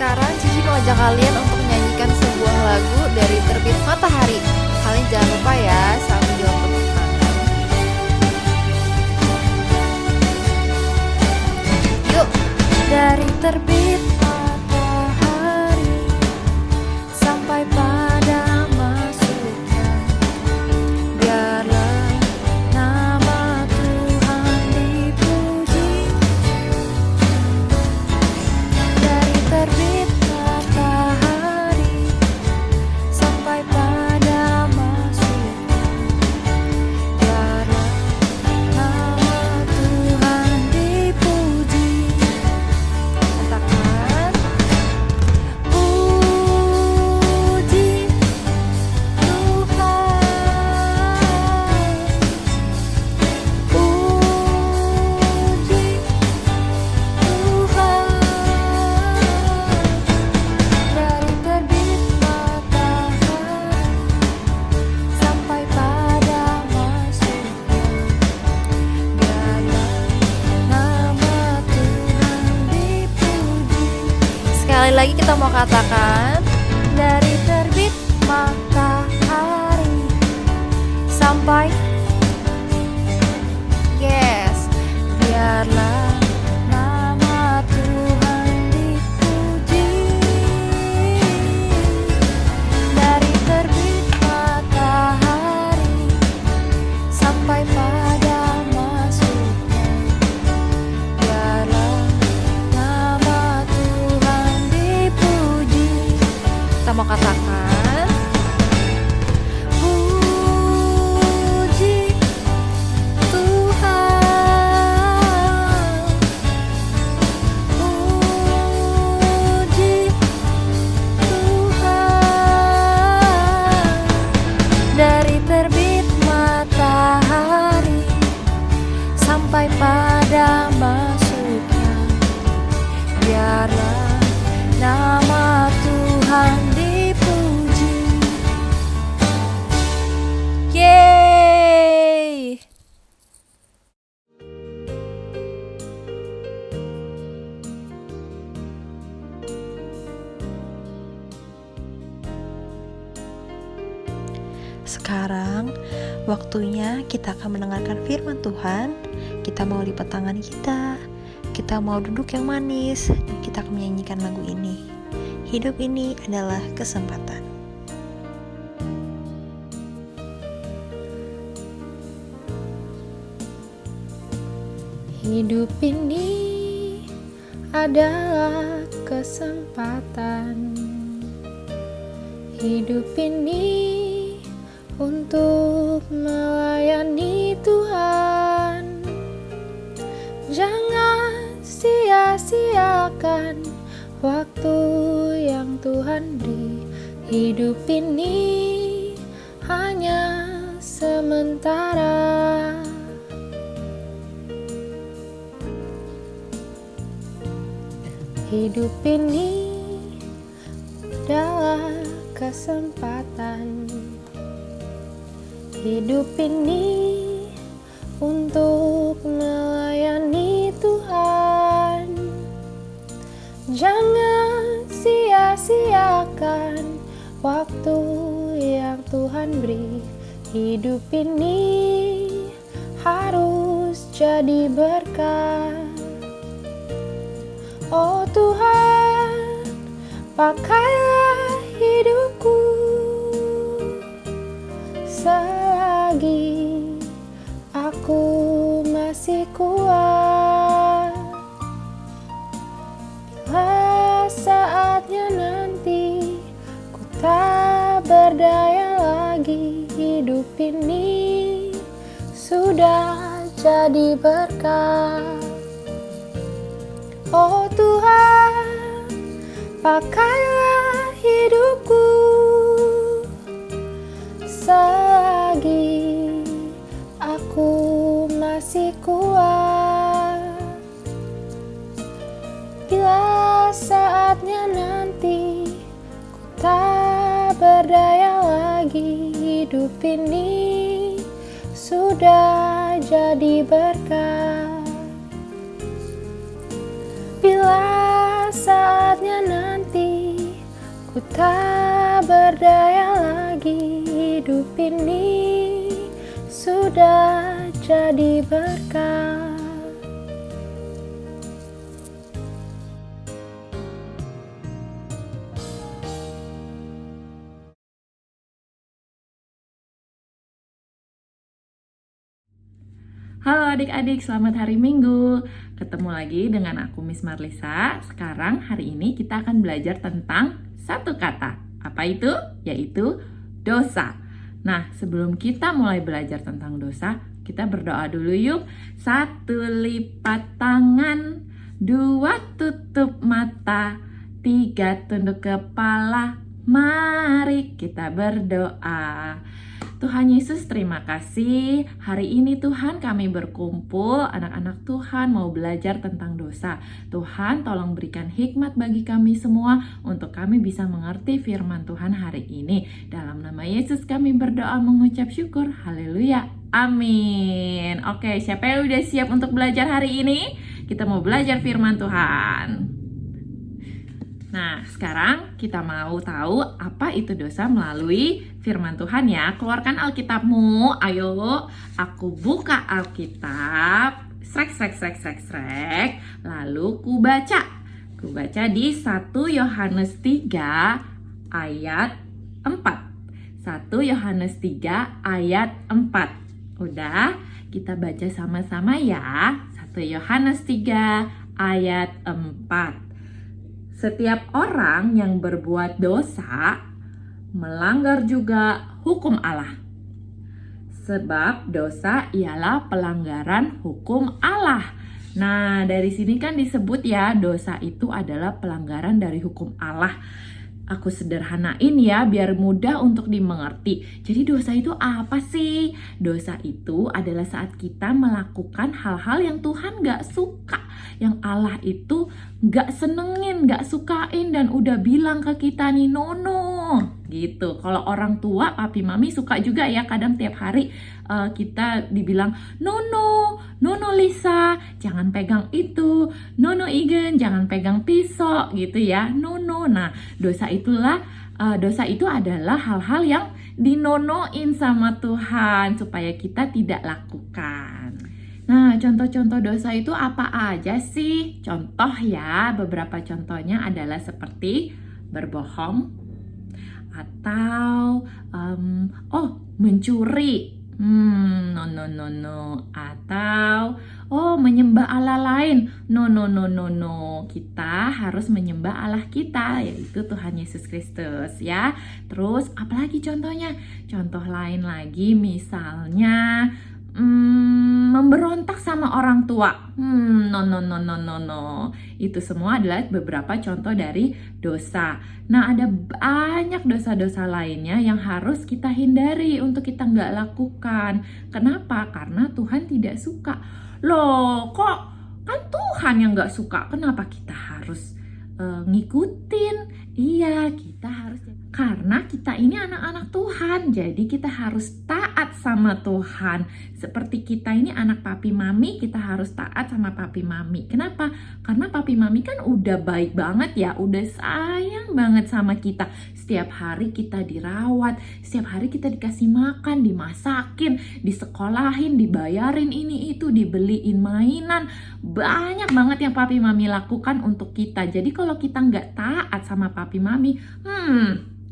Sekarang Cici mau ajak kalian untuk menyanyikan sebuah lagu dari Terbit Matahari. Kalian jangan lupa ya sambil tepuk tangan. Yuk, dari terbit matahari sampai pada masuknya, biarlah nama Tuhan dipuji. Dari terbit matahari sampai pada masuknya, biarlah nama Tuhan dipuji. Katakan, puji Tuhan, puji Tuhan. Dari terbit matahari sampai pada masuknya, biarlah nama Tuhan dipuji. Sekali lagi kita mau katakan, dari terbit matahari sampai biarlah nama Tuhan dipuji. Dari terbit matahari sampai pada masuknya, biarlah nama Tuhan dipuji. Kita mau katakan, puji Tuhan, puji Tuhan. Dari terbit matahari sampai pada masuknya, biarlah nama Tuhan dipuji. Yeay! Sekarang waktunya kita akan mendengarkan firman Tuhan. Kita mau lipat tangan kita mau duduk yang manis, dan kita akan menyanyikan lagu ini. Hidup ini adalah kesempatan. Hidup ini adalah kesempatan. Hidup ini untuk melayani Tuhan. Jangan sia-siakan waktu yang Tuhan beri. Hidup ini hanya sementara. Hidup ini adalah kesempatan. Hidup ini untuk melayani Tuhan. Jangan sia-siakan waktu yang Tuhan beri. Hidup ini harus jadi berkat. Oh Tuhan, pakailah hidupku selagi aku masih kuat. Bila saatnya nanti ku tak berdaya lagi, hidup ini sudah jadi berkat. Oh Tuhan, pakailah hidupku selagi aku masih kuat. Bila saatnya nanti ku tak berdaya lagi, hidup ini sudah jadi berkat. Bila saatnya nanti tak berdaya lagi, hidup ini sudah jadi berkah. Halo adik-adik, selamat hari Minggu. Ketemu lagi dengan aku Miss Marlisa. Sekarang hari ini kita akan belajar tentang satu kata. Apa itu? Yaitu dosa. Nah, sebelum kita mulai belajar tentang dosa, kita berdoa dulu yuk. 1 lipat tangan, 2 tutup mata, 3 tunduk kepala. Mari kita berdoa. Tuhan Yesus, terima kasih. Hari ini Tuhan kami berkumpul, anak-anak Tuhan mau belajar tentang dosa. Tuhan tolong berikan hikmat bagi kami semua untuk kami bisa mengerti firman Tuhan hari ini. Dalam nama Yesus kami berdoa mengucap syukur. Haleluya. Amin. Oke, siapa yang udah siap untuk belajar hari ini? Kita mau belajar firman Tuhan. Nah, sekarang kita mau tahu apa itu dosa melalui firman Tuhan ya. Keluarkan Alkitabmu, ayo. Aku buka Alkitab, srek. Lalu ku baca di 1 Yohanes 3 ayat 4. 1 Yohanes 3 ayat 4. Udah, kita baca sama-sama ya. 1 Yohanes 3 ayat 4. Setiap orang yang berbuat dosa melanggar juga hukum Allah. Sebab dosa ialah pelanggaran hukum Allah. Nah, dari sini kan disebut ya, dosa itu adalah pelanggaran dari hukum Allah. Aku sederhanain ya biar mudah untuk dimengerti. Jadi dosa itu apa sih? Dosa itu adalah saat kita melakukan hal-hal yang Tuhan gak suka, yang Allah itu gak senengin, gak sukain, dan udah bilang ke kita nih, no gitu. Kalau orang tua, papi mami suka juga ya, kadang tiap hari kita dibilang no Lisa, jangan pegang itu, no Igen, jangan pegang pisau gitu ya, no. Nah, dosa itu adalah hal-hal yang dinonoin sama Tuhan supaya kita tidak lakukan. Nah, contoh-contoh dosa itu apa aja sih? Contoh ya, beberapa contohnya adalah seperti berbohong, atau mencuri, no. Atau menyembah Allah lain, no. Kita harus menyembah Allah kita, yaitu Tuhan Yesus Kristus ya. Terus apalagi contohnya? Contoh lain lagi misalnya memberontak sama orang tua, no. Itu semua adalah beberapa contoh dari dosa. Nah, ada banyak dosa-dosa lainnya yang harus kita hindari untuk kita nggak lakukan. Kenapa? Karena Tuhan tidak suka. Loh, kok kan Tuhan yang nggak suka? Kenapa kita harus ngikutin? Iya, kita harus, karena kita ini anak-anak Tuhan, jadi kita harus taat sama Tuhan. Seperti kita ini anak papi mami, kita harus taat sama papi mami. Kenapa? Karena papi mami kan udah baik banget ya, udah sayang banget sama kita. Setiap hari kita dirawat, setiap hari kita dikasih makan, dimasakin, disekolahin, dibayarin ini itu, dibeliin mainan. Banyak banget yang papi mami lakukan untuk kita. Jadi kalau kita nggak taat sama papi mami,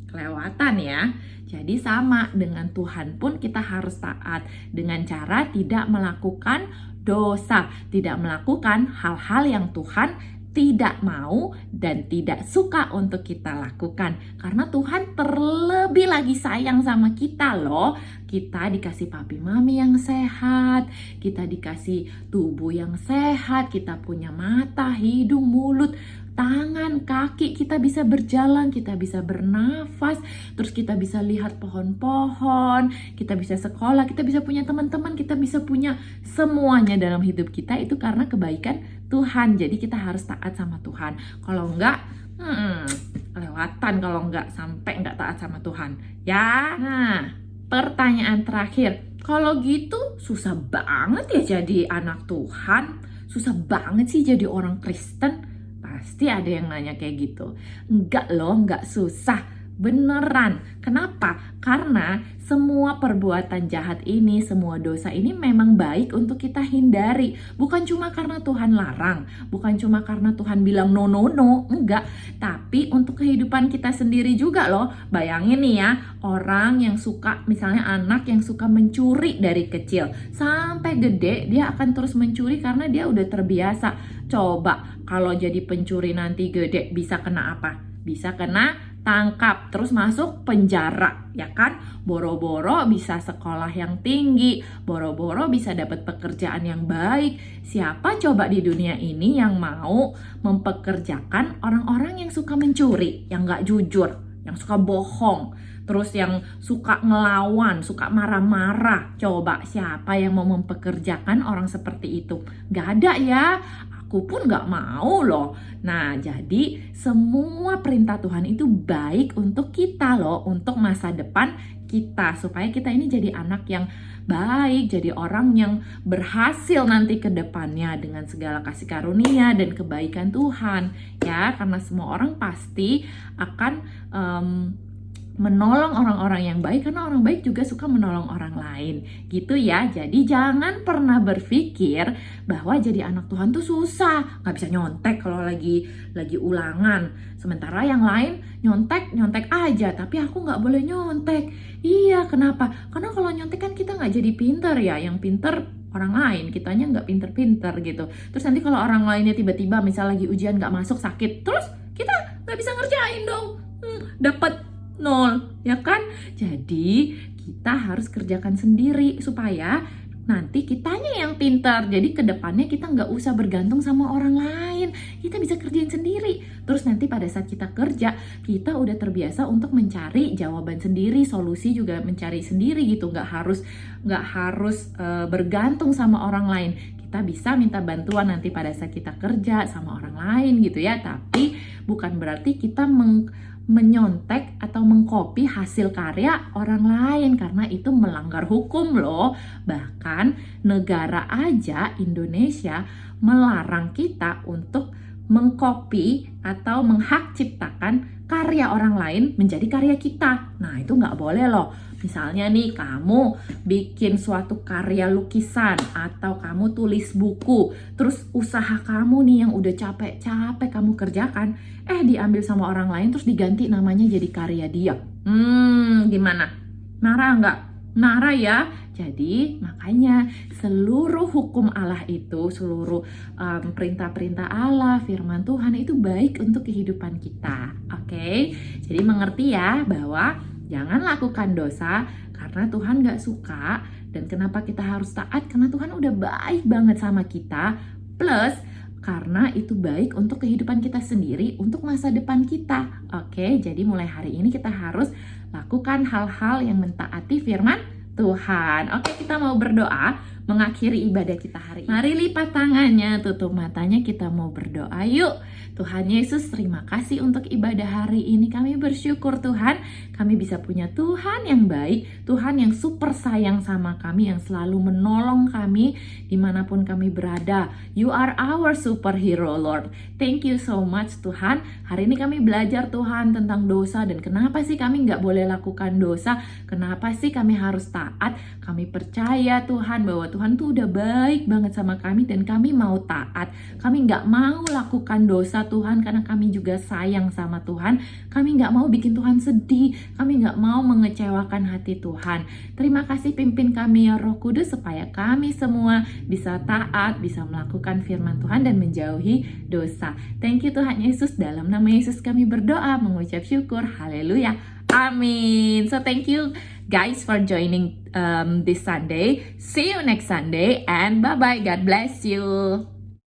kelewatan ya. Jadi sama dengan Tuhan pun kita harus taat dengan cara tidak melakukan dosa, tidak melakukan hal-hal yang Tuhan tidak mau dan tidak suka untuk kita lakukan. Karena Tuhan terlebih lagi sayang sama kita loh. Kita dikasih papi mami yang sehat, kita dikasih tubuh yang sehat, kita punya mata, hidung, mulut, tangan, kaki, kita bisa berjalan, kita bisa bernafas, terus kita bisa lihat pohon-pohon, kita bisa sekolah, kita bisa punya teman-teman, kita bisa punya semuanya dalam hidup kita itu karena kebaikan Tuhan. Jadi kita harus taat sama Tuhan. Kalau enggak, kelewatan kalau enggak sampai enggak taat sama Tuhan. Ya, nah pertanyaan terakhir. Kalau gitu susah banget ya jadi anak Tuhan? Susah banget sih jadi orang Kristen? Pasti ada yang nanya kayak gitu. Enggak loh, enggak susah. Beneran. Kenapa? Karena semua perbuatan jahat ini, semua dosa ini memang baik untuk kita hindari. Bukan cuma karena Tuhan larang, bukan cuma karena Tuhan bilang no, enggak. Tapi untuk kehidupan kita sendiri juga loh. Bayangin nih ya, orang yang suka, misalnya anak yang suka mencuri dari kecil. Sampai gede dia akan terus mencuri karena dia udah terbiasa. Coba kalau jadi pencuri nanti gede bisa kena apa? Bisa kena tangkap, terus masuk penjara, ya kan? Boro-boro bisa sekolah yang tinggi, boro-boro bisa dapat pekerjaan yang baik. Siapa coba di dunia ini yang mau mempekerjakan orang-orang yang suka mencuri, yang gak jujur, yang suka bohong, terus yang suka ngelawan, suka marah-marah? Coba siapa yang mau mempekerjakan orang seperti itu? Gak ada ya. Aku pun gak mau loh. Nah, jadi semua perintah Tuhan itu baik untuk kita loh, untuk masa depan kita, supaya kita ini jadi anak yang baik, jadi orang yang berhasil nanti ke depannya dengan segala kasih karunia dan kebaikan Tuhan. Ya, karena semua orang pasti akan menolong orang-orang yang baik, karena orang baik juga suka menolong orang lain gitu ya. Jadi jangan pernah berpikir bahwa jadi anak Tuhan tuh susah, nggak bisa nyontek kalau lagi ulangan, sementara yang lain nyontek aja, tapi aku nggak boleh nyontek. Iya, kenapa? Karena kalau nyontek kan kita nggak jadi pinter ya, yang pinter orang lain, kitanya nggak pinter-pinter gitu. Terus nanti kalau orang lainnya tiba-tiba misal lagi ujian nggak masuk, sakit, terus kita nggak bisa ngerjain dong, dapat 0, ya kan? Jadi kita harus kerjakan sendiri supaya nanti kitanya yang pintar. Jadi kedepannya kita nggak usah bergantung sama orang lain, kita bisa kerjain sendiri. Terus nanti pada saat kita kerja, kita udah terbiasa untuk mencari jawaban sendiri, solusi juga mencari sendiri gitu. Nggak harus bergantung sama orang lain. Kita bisa minta bantuan nanti pada saat kita kerja sama orang lain gitu ya. Tapi bukan berarti kita menyontek atau mengcopy hasil karya orang lain, karena itu melanggar hukum loh. Bahkan negara aja, Indonesia, melarang kita untuk mengcopy atau menghak ciptakan karya orang lain menjadi karya kita. Nah, itu nggak boleh loh. Misalnya nih, kamu bikin suatu karya lukisan atau kamu tulis buku, terus usaha kamu nih yang udah capek-capek kamu kerjakan, diambil sama orang lain terus diganti namanya jadi karya dia. Gimana? Marah nggak? Marah ya? Jadi makanya seluruh hukum Allah itu, seluruh perintah-perintah Allah, firman Tuhan itu baik untuk kehidupan kita. Oke? Jadi mengerti ya bahwa jangan lakukan dosa karena Tuhan gak suka. Dan kenapa kita harus taat? Karena Tuhan udah baik banget sama kita. Plus karena itu baik untuk kehidupan kita sendiri, untuk masa depan kita. Oke, jadi mulai hari ini kita harus lakukan hal-hal yang mentaati firman Tuhan. Oke, kita mau berdoa mengakhiri ibadah kita hari ini. Mari lipat tangannya, tutup matanya, kita mau berdoa yuk. Tuhan Yesus, terima kasih untuk ibadah hari ini. Kami bersyukur Tuhan, kami bisa punya Tuhan yang baik, Tuhan yang super sayang sama kami, yang selalu menolong kami dimanapun kami berada. You are our superhero, Lord. Thank you so much Tuhan. Hari ini kami belajar Tuhan tentang dosa dan kenapa sih kami nggak boleh lakukan dosa, kenapa sih kami harus taat. Kami percaya Tuhan bahwa Tuhan tuh udah baik banget sama kami dan kami mau taat. Kami nggak mau lakukan dosa Tuhan karena kami juga sayang sama Tuhan. Kami nggak mau bikin Tuhan sedih. Kami nggak mau mengecewakan hati Tuhan. Terima kasih pimpin kami ya Roh Kudus supaya kami semua bisa taat, bisa melakukan firman Tuhan dan menjauhi dosa. Thank you Tuhan Yesus. Dalam nama Yesus kami berdoa, mengucap syukur. Haleluya. Amin. So thank you guys for joining this Sunday. See you next Sunday and bye-bye. God bless you.